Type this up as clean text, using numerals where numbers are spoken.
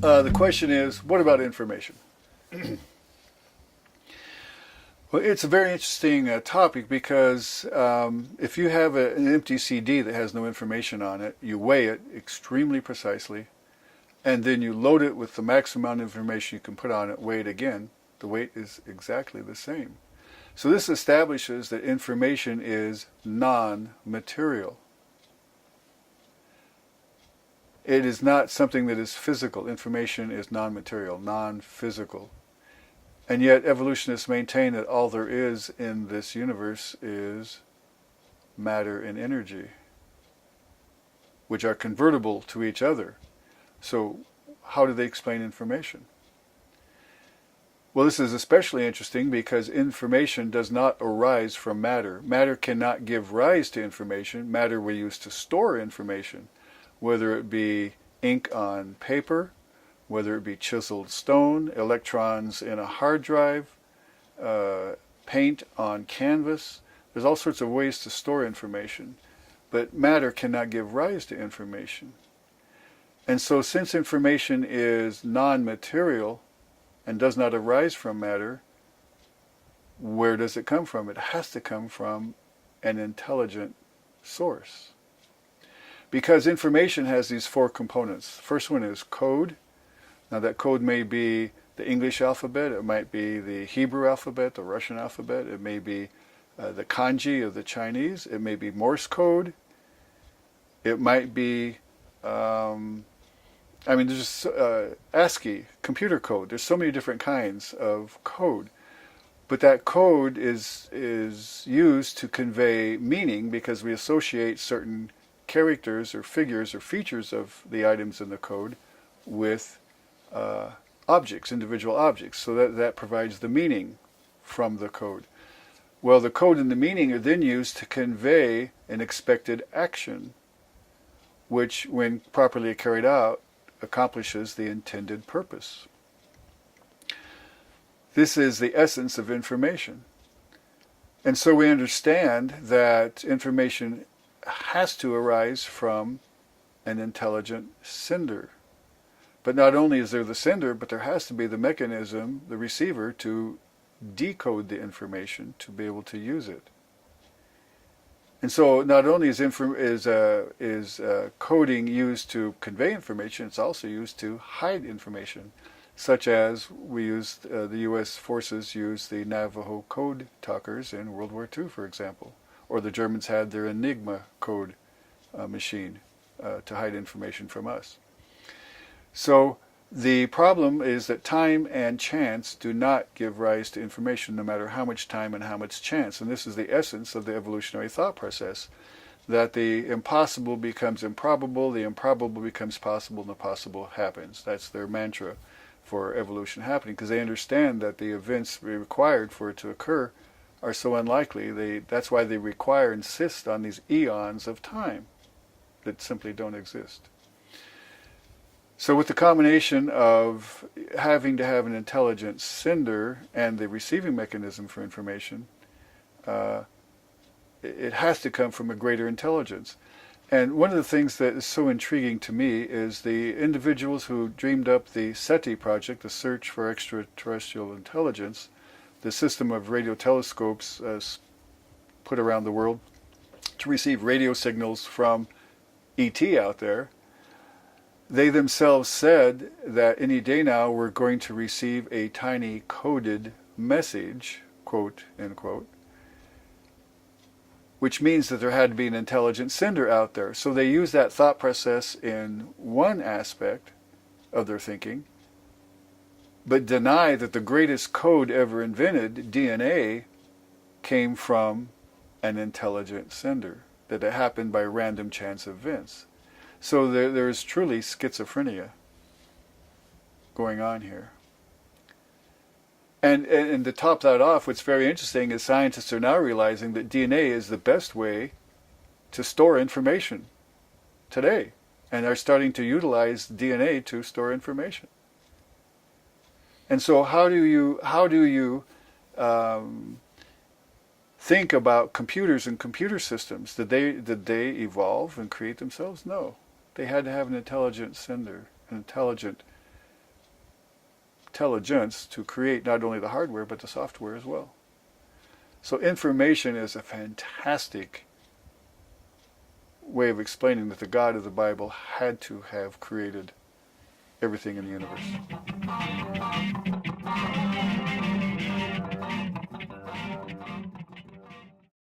The question is, what about information? Well, it's a very interesting topic because if you have an empty CD that has no information on it, you weigh it extremely precisely, and then you load it with the maximum amount of information you can put on it, weigh it again, the weight is exactly the same. So this establishes that information is non-material. It is not something that is physical. Information is non-material, non-physical. And yet evolutionists maintain that all there is in this universe is matter and energy, which are convertible to each other. So how do they explain information? Well, this is especially interesting because information does not arise from matter. Matter cannot give rise to information. Matter we use to store information, whether it be ink on paper, whether it be chiseled stone, electrons in a hard drive, paint on canvas. There's all sorts of ways to store information, but matter cannot give rise to information. And so since information is non-material and does not arise from matter, where does it come from? It has to come from an intelligent source. Because information has these four components. The first one is code. Now that code may be the English alphabet, it might be the Hebrew alphabet, the Russian alphabet, it may be the kanji of the Chinese, it may be Morse code, it might be, there's ASCII, computer code. There's so many different kinds of code. But that code is used to convey meaning because we associate certain characters or figures or features of the items in the code with objects, individual objects, so that provides the meaning from the code. Well, the code and the meaning are then used to convey an expected action, which, when properly carried out, accomplishes the intended purpose. This is the essence of information. And so we understand that information has to arise from an intelligent sender. But not only is there the sender, but there has to be the mechanism, the receiver, to decode the information to be able to use it. And so not only is coding used to convey information, it's also used to hide information, such as the U.S. forces used the Navajo code talkers in World War II, for example. Or the Germans had their Enigma code machine to hide information from us. So the problem is that time and chance do not give rise to information, no matter how much time and how much chance. And this is the essence of the evolutionary thought process, that the impossible becomes improbable, the improbable becomes possible, and the possible happens. That's their mantra for evolution happening, because they understand that the events required for it to occur are so unlikely. That's why they insist on these eons of time that simply don't exist. So with the combination of having to have an intelligent sender and the receiving mechanism for information, it has to come from a greater intelligence. And one of the things that is so intriguing to me is the individuals who dreamed up the SETI project, the Search for Extraterrestrial Intelligence, the system of radio telescopes put around the world to receive radio signals from ET out there. They themselves said that any day now we're going to receive a tiny coded message, quote, end quote, which means that there had to be an intelligent sender out there. So they use that thought process in one aspect of their thinking, but deny that the greatest code ever invented, DNA, came from an intelligent sender, that it happened by random chance events. So there is truly schizophrenia going on here. And to top that off, what's very interesting is scientists are now realizing that DNA is the best way to store information today, and are starting to utilize DNA to store information. And so how do you think about computers and computer systems? Did they evolve and create themselves? No. They had to have an intelligent sender, an intelligent intelligence to create not only the hardware but the software as well. So information is a fantastic way of explaining that the God of the Bible had to have created everything in the universe.